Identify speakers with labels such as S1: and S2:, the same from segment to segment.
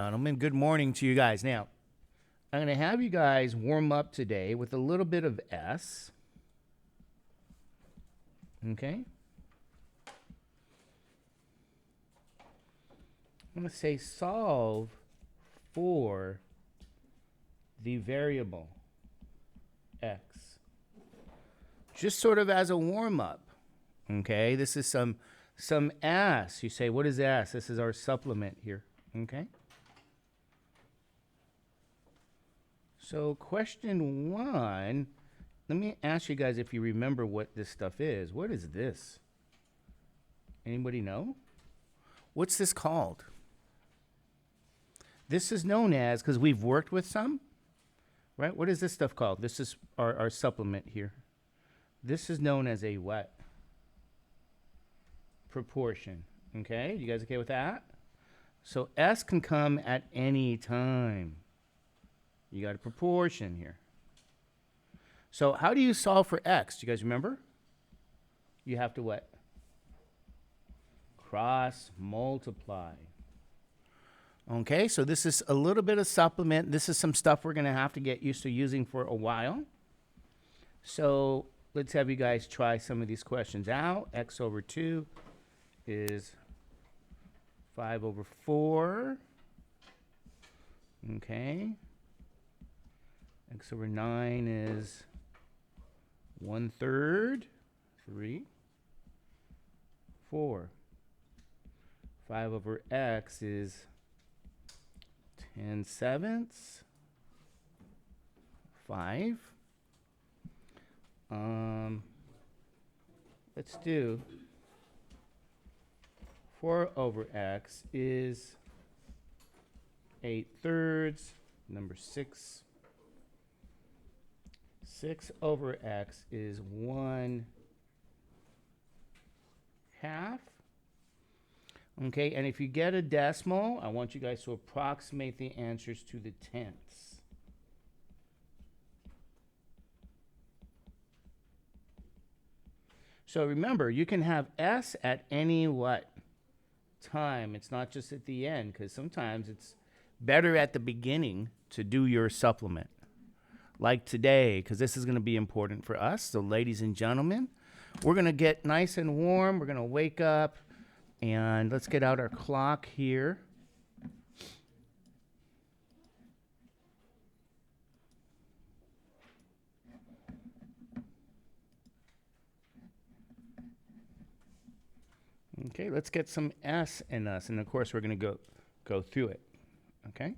S1: Gentlemen, good morning to you guys. Now, I'm going to have you guys warm up today with a little bit of S. Okay? I'm going to say solve for the variable x. Just sort of as a warm up. Okay? This is some S. You say, what is S? This is our supplement here. Okay? So question 1, let me ask you guys if you remember what this stuff is. What is this? Anybody know? What's this called? This is known as, because we've worked with some, right? What is this stuff called? This is our supplement here. This is known as a what? Proportion. Okay, you guys okay with that? So S can come at any time. You got a proportion here. So how do you solve for x? Do you guys remember? You have to what? Cross multiply. Okay, so this is a little bit of supplement. This is some stuff we're going to have to get used to using for a while. So let's have you guys try some of these questions out. X over 2 is 5 over 4. Okay. X over 9 is 1/3. 3. 4. 5 over x is 10/7. 5. Let's do 4 over x is 8/3. Number 6. 6 over x is 1/2. Okay, and if you get a decimal, I want you guys to approximate the answers to the tenths. So remember, you can have S at any what? Time. It's not just at the end, because sometimes it's better at the beginning to do your supplement. Like today, because this is going to be important for us. So ladies and gentlemen, we're going to get nice and warm. We're going to wake up, and let's get out our clock here. Okay, let's get some S in us, and of course we're going to go through it. Okay?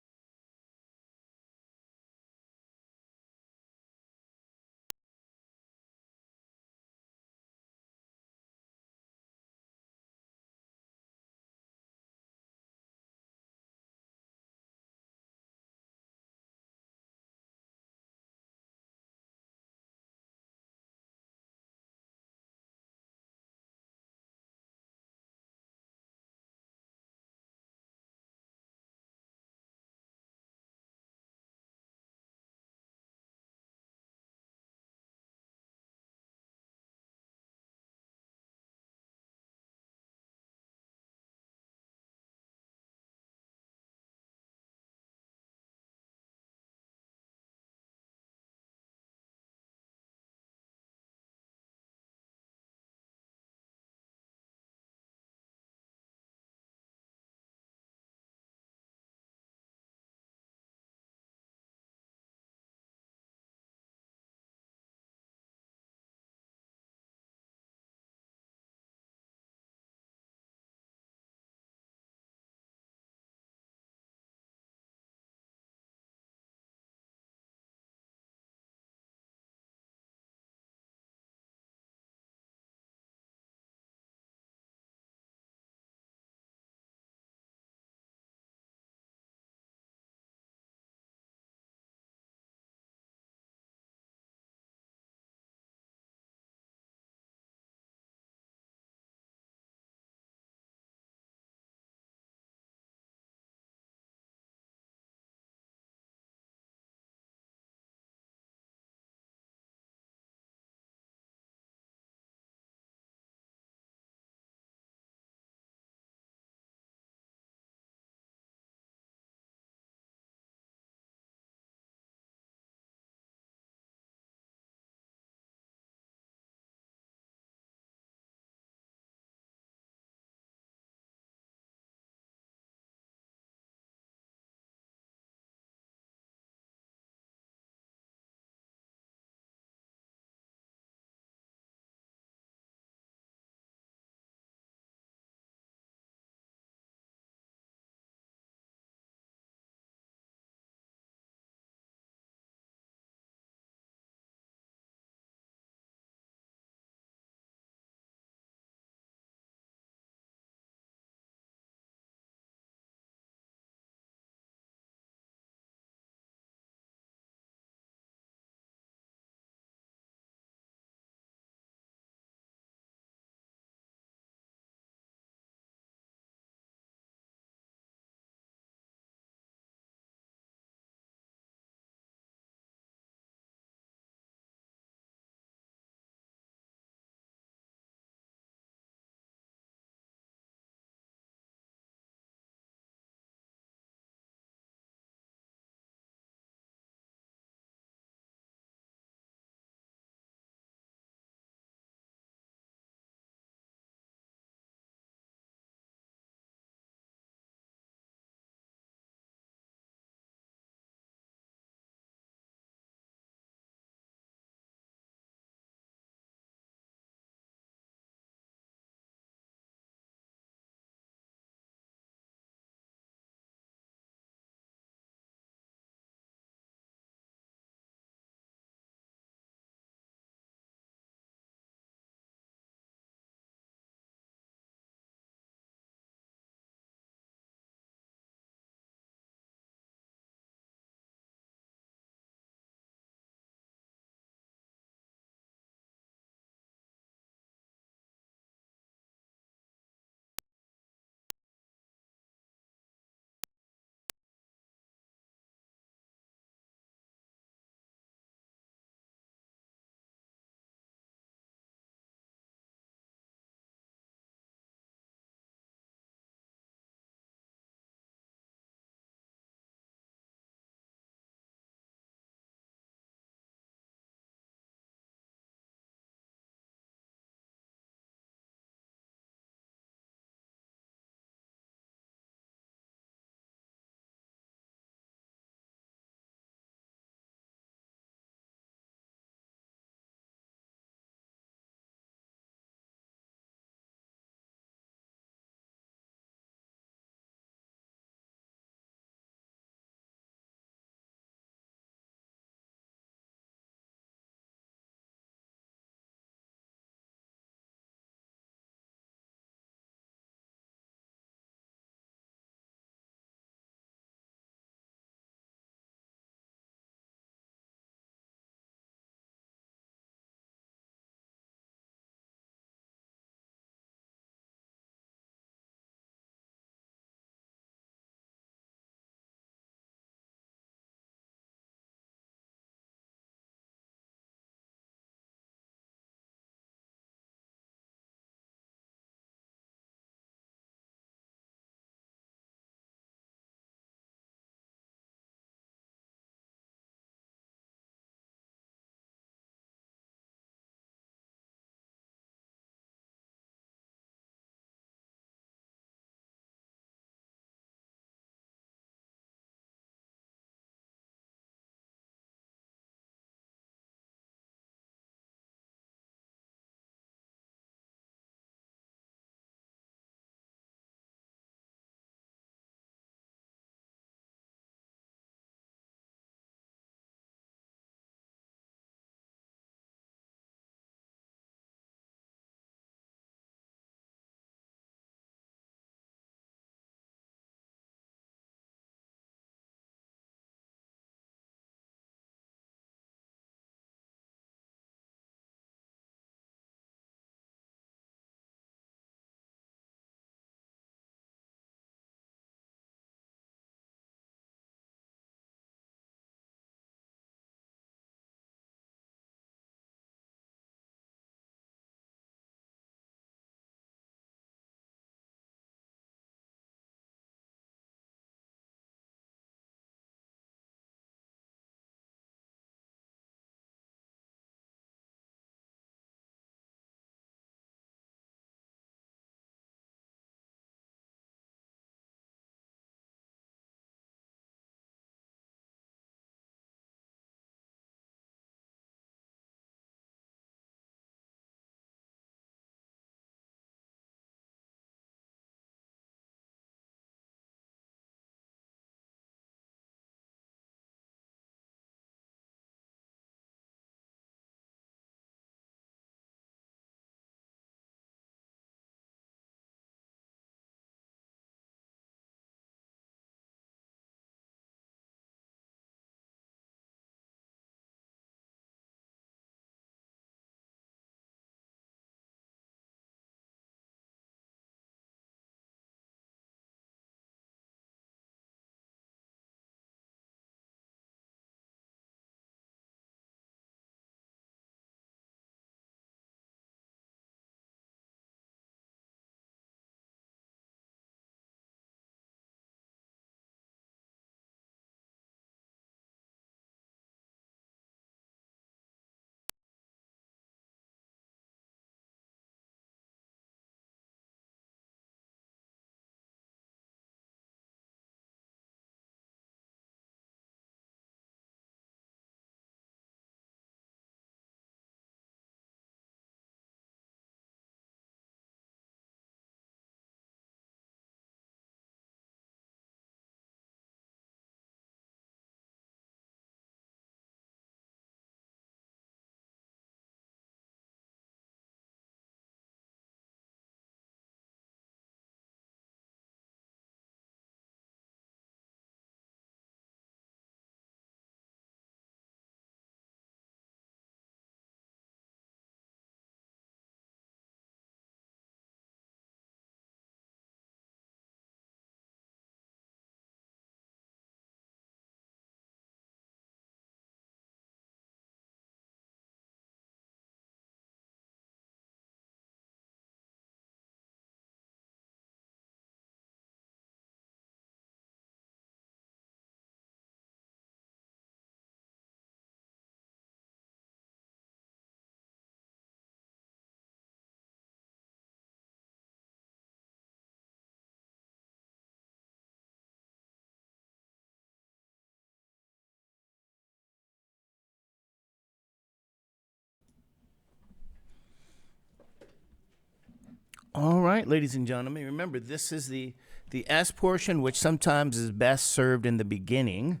S1: All right, ladies and gentlemen, remember this is the S portion, which sometimes is best served in the beginning.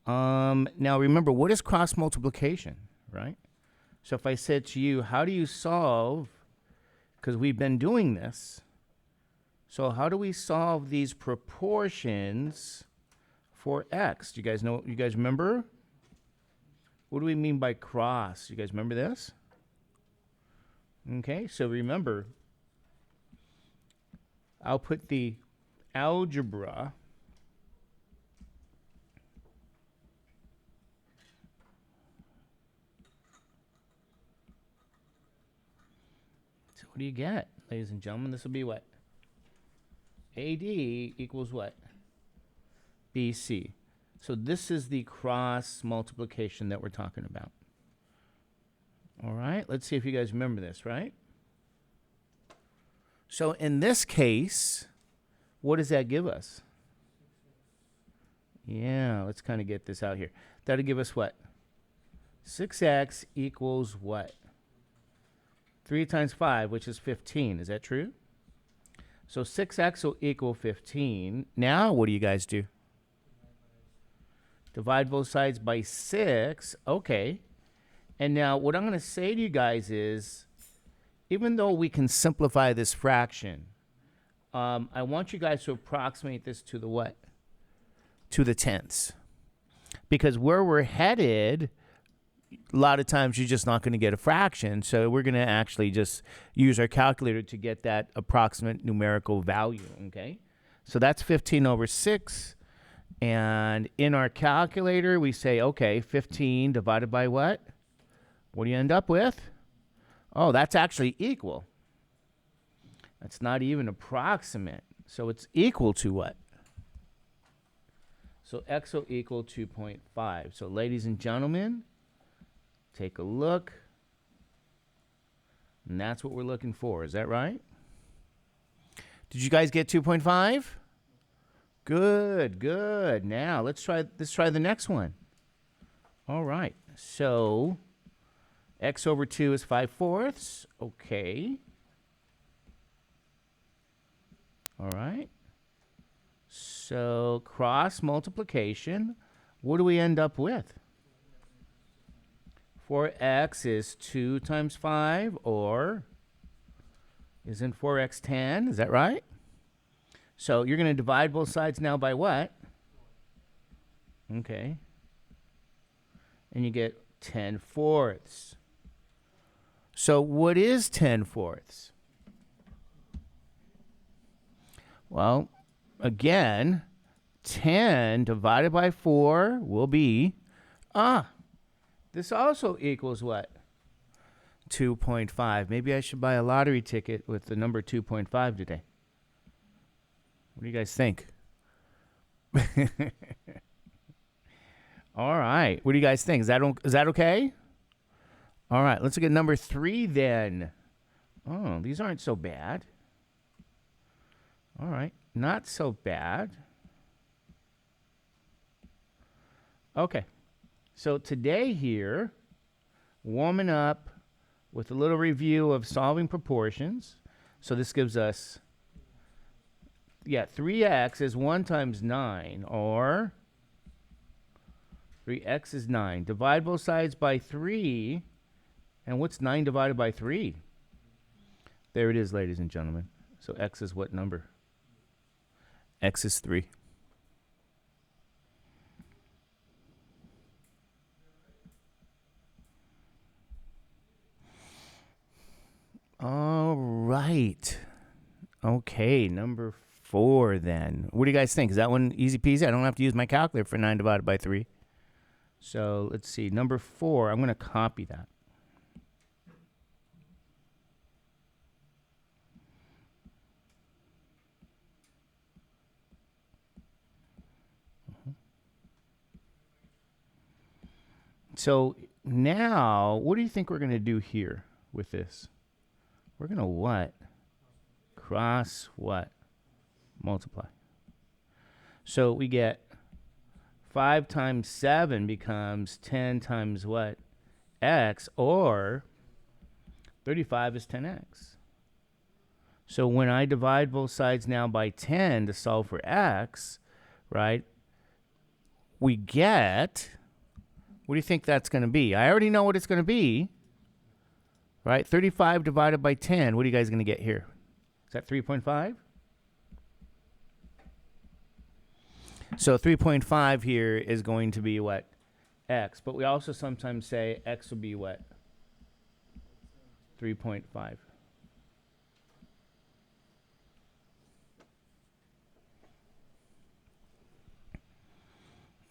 S1: Now remember, what is cross multiplication, right? So if I said to you, how do you solve, because we've been doing this, so how do we solve these proportions for x? Do you guys know, you guys remember? What do we mean by cross? You guys remember this? Okay, so remember, I'll put the algebra so what do you get, ladies and gentlemen? This will be what? AD equals what? BC. So this is the cross multiplication that we're talking about. All right, let's see if you guys remember this, right? So in this case, what does that give us? Yeah, let's kind of get this out here. That'll give us what? 6x equals what? 3 times 5, which is 15. Is that true? So 6x will equal 15. Now what do you guys do? Divide both sides by 6. Okay. And now what I'm going to say to you guys is, even though we can simplify this fraction, I want you guys to approximate this to the what? To the tenths. Because where we're headed, a lot of times you're just not going to get a fraction. So we're going to actually just use our calculator to get that approximate numerical value, okay? So that's 15 over 6. And in our calculator, we say, okay, 15 divided by what? What do you end up with? Oh, that's actually equal. That's not even approximate. So it's equal to what? So x will equal 2.5. So ladies and gentlemen, take a look. And that's what we're looking for. Is that right? Did you guys get 2.5? Good, good. Now let's try the next one. All right. So x over 2 is 5/4. Okay. All right. So cross multiplication, what do we end up with? 4x is 2 times 5, or isn't 4x 10? Is that right? So you're going to divide both sides now by what? Okay. And you get 10/4. So what is 10/4? Well, again, 10 divided by 4 will be, this also equals what? 2.5. Maybe I should buy a lottery ticket with the number 2.5 today. What do you guys think? All right. What do you guys think? Is that okay? All right. Let's look at number 3 then. Oh, these aren't so bad. All right. Not so bad. Okay. So today here, warming up with a little review of solving proportions. So this gives us, 3x is 1 times 9, or 3x is 9. Divide both sides by 3. And what's 9 divided by 3? There it is, ladies and gentlemen. So x is what number? X is 3. All right. Okay, number 4 then. What do you guys think? Is that one easy peasy? I don't have to use my calculator for 9 divided by 3. So let's see. Number 4, I'm going to copy that. So now, what do you think we're going to do here with this? We're going to what? Cross what? Multiply. So we get 5 times 7 becomes 10 times what? X, or 35 is 10x. So when I divide both sides now by 10 to solve for x, right, we get, what do you think that's going to be? I already know what it's going to be, right? 35 divided by 10. What are you guys going to get here? Is that 3.5? So 3.5 here is going to be what? X. But we also sometimes say x will be what? 3.5.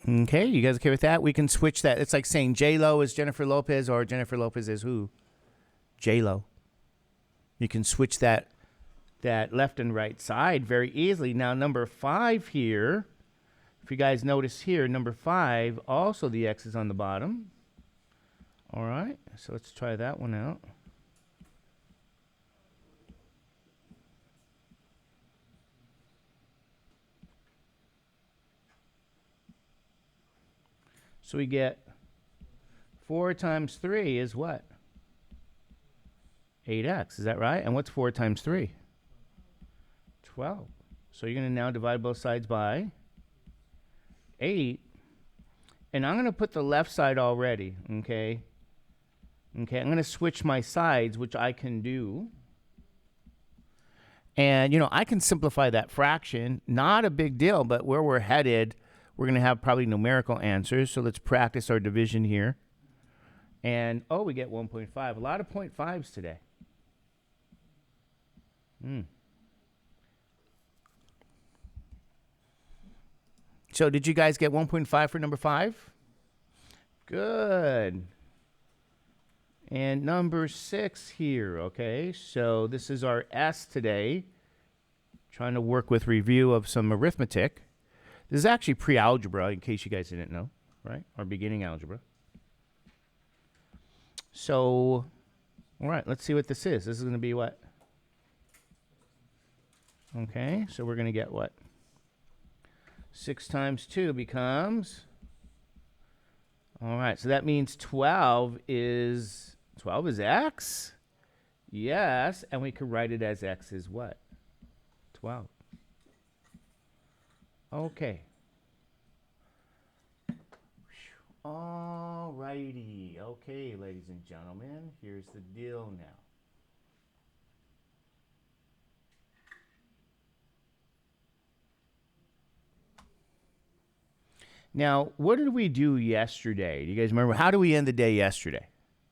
S1: Okay, you guys okay with that? We can switch that. It's like saying J-Lo is Jennifer Lopez or Jennifer Lopez is who? J-Lo. You can switch that left and right side very easily. Now, number 5 here, if you guys notice here, number 5, also the x is on the bottom. All right, so let's try that one out. So we get 4 times 3 is what? 8x, is that right? And what's 4 times 3? 12. So you're going to now divide both sides by 8. And I'm going to put the left side already, okay? Okay, I'm going to switch my sides, which I can do. And, you know, I can simplify that fraction. Not a big deal, but where we're headed, we're going to have probably numerical answers. So let's practice our division here. And, oh, we get 1.5. A lot of 0.5s today. So did you guys get 1.5 for number 5? Good. And number 6 here, okay? So this is our S today. Trying to work with review of some arithmetic. This is actually pre-algebra, in case you guys didn't know, right? Or beginning algebra. So, all right, let's see what this is. This is going to be what? Okay, so we're going to get what? 6 times 2 becomes, all right, so that means 12 is x? Yes, and we could write it as x is what? 12. Okay. All righty. Okay, ladies and gentlemen, here's the deal now. Now, what did we do yesterday? Do you guys remember? How did we end the day yesterday?